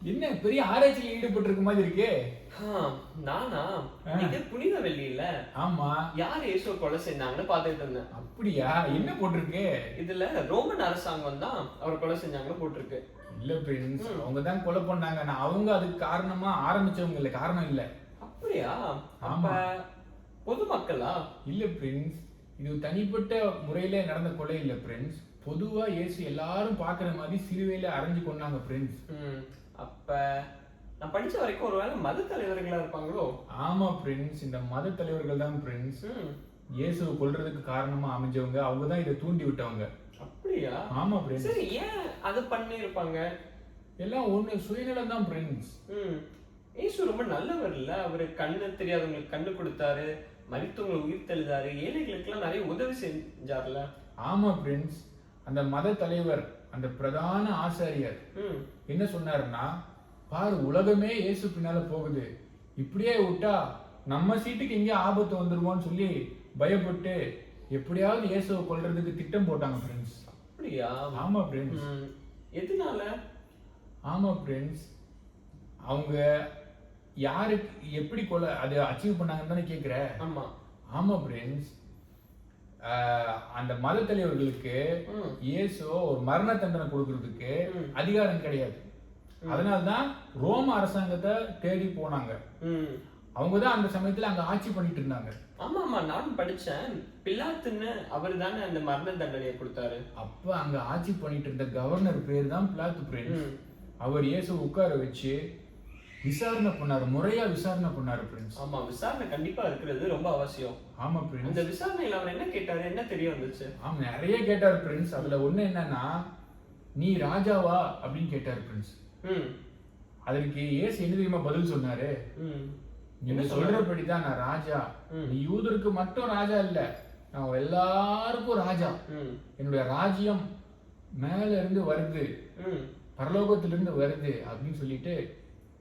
என்ன பெரிய ஆராய்ச்சியில் ஈடுபட்டு இருக்க மாதிரி இருக்கே. நானா ஆ, இது புனித வெள்ளி இல்ல, ஆமா. யார் இயேசுவை கொலை செஞ்சாங்கன்னு பார்த்துட்டு இருந்தேன். அப்படியா? என்ன போட்டிருக்கு? இதுல ரோமன் அரசாங்கம் தான் அவர் கொலை செஞ்சாங்கன்னு போட்டிருக்கு. இல்ல பிரின்ஸ், ம். அவங்க தான் கொலை பண்ணாங்க. நான் அவங்க அதுக்கு காரணமா ஆரம்பிச்சவங்க இல்ல, காரணம் இல்ல. அப்படியா? அப்ப ஆமா. பொதுமக்களா? இல்ல பிரின்ஸ், இது தனிப்பட்ட முறையில நடந்த கொலை இல்ல பிரின்ஸ். பொதுவா இயேசு எல்லாரும் பாக்குற மாதிரி சிலுவையில அரைஞ்சு கொண்டாங்க பிரின்ஸ். ம், அப்ப நான் படிச்ச வரைக்கும் ஒருவேளை மத தலைவர்களா இருப்பாங்களோ? ஆமா பிரின்ஸ், இந்த மத தலைவர்கள் தான் பிரின்ஸ். ம், இயேசுவை கொல்றதுக்கு காரணமா அமைஞ்சவங்க. அவங்க தான் இதை தூண்டி விட்டவங்க. அப்படியா? ஆமா பிரின்ஸ். சரி, ஏன் அது பண்ணி இருப்பாங்க? எல்லாம் ஒண்ணு சுயநலம் தான் பிரின்ஸ். ம், இயேசு ரொம்ப நல்லவர் இல்ல, அவரு கண்ணு தெரியாதவங்களுக்கு கண்ணு கொடுத்தாரு, மரித்தவங்களை உயிர் தெழுதாரு, ஏழைகளுக்கெல்லாம் நிறைய உதவி செஞ்சார்ல. ஆமா பிரின்ஸ், அந்த மத தலைவர், அந்த பிரதான ஆசாரியர் ம், என்ன சொன்னாருன்னா, பாரு உலகமே இயேசு பின்னால போகுது, இப்படியே விட்டா நம்ம சீட்டுக்கு எங்கே ஆபத்து வந்துருவோம்னு சொல்லி பயப்பட்டு எப்படியாவது இயேசுவை கொல்றதுக்கு திட்டம் போட்டாங்க பிரின்ஸ். அப்படியா? ஆமா பிரின்ஸ். ம், எதனால? ஆமா பிரின்ஸ், அவங்க யாருக்கு எப்படி கொலை அதை அச்சீவ் பண்ணாங்கன்னு தானே கேக்குற. ஆமா. ஆமா பிரின்ஸ், அந்த மத தலைவர்களுக்கு ம், இயேசு ஒரு மரண தண்டனை கொடுக்கறதுக்கு ம், அதிகாரம் கிடையாது. ம், அதனால்தான் ரோம அரசாங்கத்தை தேடி போனாங்க. ம். அவங்க தான் அந்த சமயத்துல அங்க ஆட்சி பண்ணிட்டு இருந்தாங்க. ஆமா ஆமா, நானும் படிச்சேன். பிலாத்துன்னு அவர் தானே அந்த மரண தண்டனையை கொடுத்தாரு. அப்ப அங்க ஆட்சி பண்ணிட்டு இருந்த கவர்னர் பேர் தான் பிலாத்து பிரின்ஸ். ம், அவர் இயேசு உட்கார வச்சு விசாரணை பண்ணாரு, முறையா விசாரணை பண்ணாரு பிரின்ஸ். ஆமா, விசாரணை கண்டிப்பா இருக்கிறது ரொம்ப அவசியம். ஆமா அந்த பிரின்ஸ். விசாரணையில அவர் என்ன கேட்டாரு, என்ன தெரிய வந்துச்சு? ஆமா, நிறைய கேட்டாரு பிரின்ஸ். அதுல ஒண்ணு என்னன்னா, நீ ராஜாவா அப்படின்னு கேட்டாரு பிரின்ஸ். ம், அதற்கு இயேசு என்ன தெரியுமா பதில் சொன்னாரு? ம், நீங்க என்ன சொன்னாரு? சொல்றபடிதான் நான் ராஜா. ம், நீ யூதருக்கு மட்டும் ராஜா இல்ல, நான் எல்லாருக்கும் ராஜா. ம், என்னுடைய ராஜ்யம் மேல இருந்து வருது, ம், பரலோகத்திலிருந்து வருது அப்படின்னு சொல்லிட்டு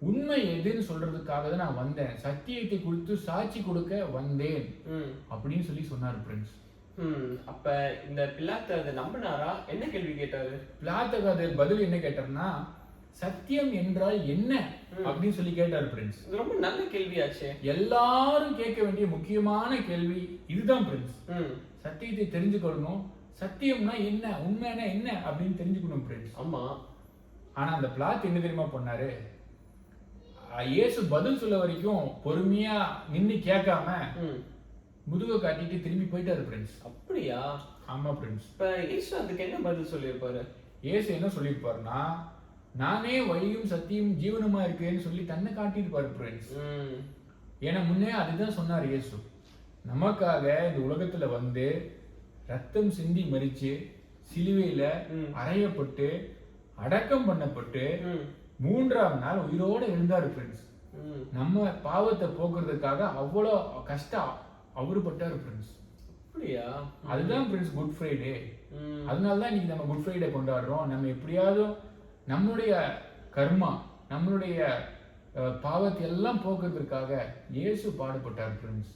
உண்மை எதுன்னு சொல்றதுக்காக தான் நான் வந்தேன், சத்தியத்தை குறித்து சாட்சி கொடுக்க வந்தேன் ம், அப்படின்னு சொல்லி சொன்னார் பிரின்ஸ். ம். அப்ப இந்த பிலாத்து அதை நம்பினாரா? என்ன கேள்வி கேட்டாரு? பிலாத்துக்கு அது பதில் என்ன கேட்டார்னா, சத்தியம் என்றால் என்ன அப்படின்னு சொல்லி கேட்டார் பிரின்ஸ். இது ரொம்ப நல்ல கேள்வியாச்சே. எல்லாரும் கேட்க வேண்டிய முக்கியமான கேள்வி இதுதான் பிரின்ஸ். ம், சத்தியத்தை தெரிஞ்சுக்கணும், சத்தியம்னா என்ன, உண்மைனா என்ன அப்படின்னு தெரிஞ்சுக்கணும் பிரின்ஸ். ஆமா. ஆனா அந்த பிளாத் என்ன தெரியுமா பண்ணாரு? இயேசு பதில் சொல்ல வரைக்கும் பொறுமையா நின்னு கேட்காம ம், முதுக காட்டிட்டு திரும்பி போயிட்டாரு பிரின்ஸ். அப்படியா? ஆமா பிரின்ஸ். இப்ப இயேசு அதுக்கு என்ன பதில் சொல்லியிருப்பாரு? இயேசு என்ன சொல்லியிருப்பாருன்னா, நானே வழியும் சத்தியம் ஜீவனுமா இருக்கேன்னு சொல்லி தன்னை காட்டியிருப்பாரு பிரின்ஸ். ம், ஏன்னா முன்னே அதுதான் சொன்னார் இயேசு. நமக்காக இந்த உலகத்துல வந்து ரத்தம் சிந்தி மரிச்சு சிலுவையில ம், அறையப்பட்டு அடக்கம் பண்ணப்பட்டு ம், 3ஆம் நாள் உயிரோட எழுந்தாரு பிரின்ஸ். ம். நம்ம பாவத்தை போக்குறதுக்காக அவ்வளோ கஷ்டம் அவரு பட்டாரு பிரின்ஸ். அப்படியா? அதுதான் பிரின்ஸ் குட் ஃப்ரைடே. ம், அதனால தான் இன்னைக்கு நம்ம குட் ஃப்ரைடே கொண்டாடுறோம். நம்ம எப்படியாவது நம்மளுடைய கர்மா, நம்மளுடைய பாவத்தை எல்லாம் போக்குறதுக்காக இயேசு பாடுபட்டார் பிரின்ஸ்.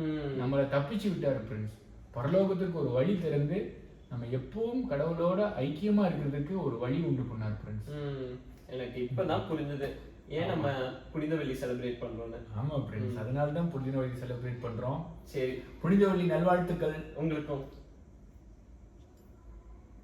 ம். நம்மளை தப்பிச்சு விட்டாரு பிரின்ஸ். பரலோகத்துக்கு ஒரு வழி திறந்து நம்ம எப்பவும் கடவுளோட ஐக்கியமா இருக்கிறதுக்கு ஒரு வழி உண்டு பண்ணார் பிரின்ஸ். ம். எனக்கு இப்பதான் புரிஞ்சது ஏன் நம்ம புனித வெள்ளி செலிப்ரேட் பண்றோம்னு. ஆமா பிரின்ஸ், அதனால தான் புனித வழி செலிப்ரேட் பண்றோம். சரி, புனித வழி நல்வாழ்த்துக்கள். உங்களுக்கும்.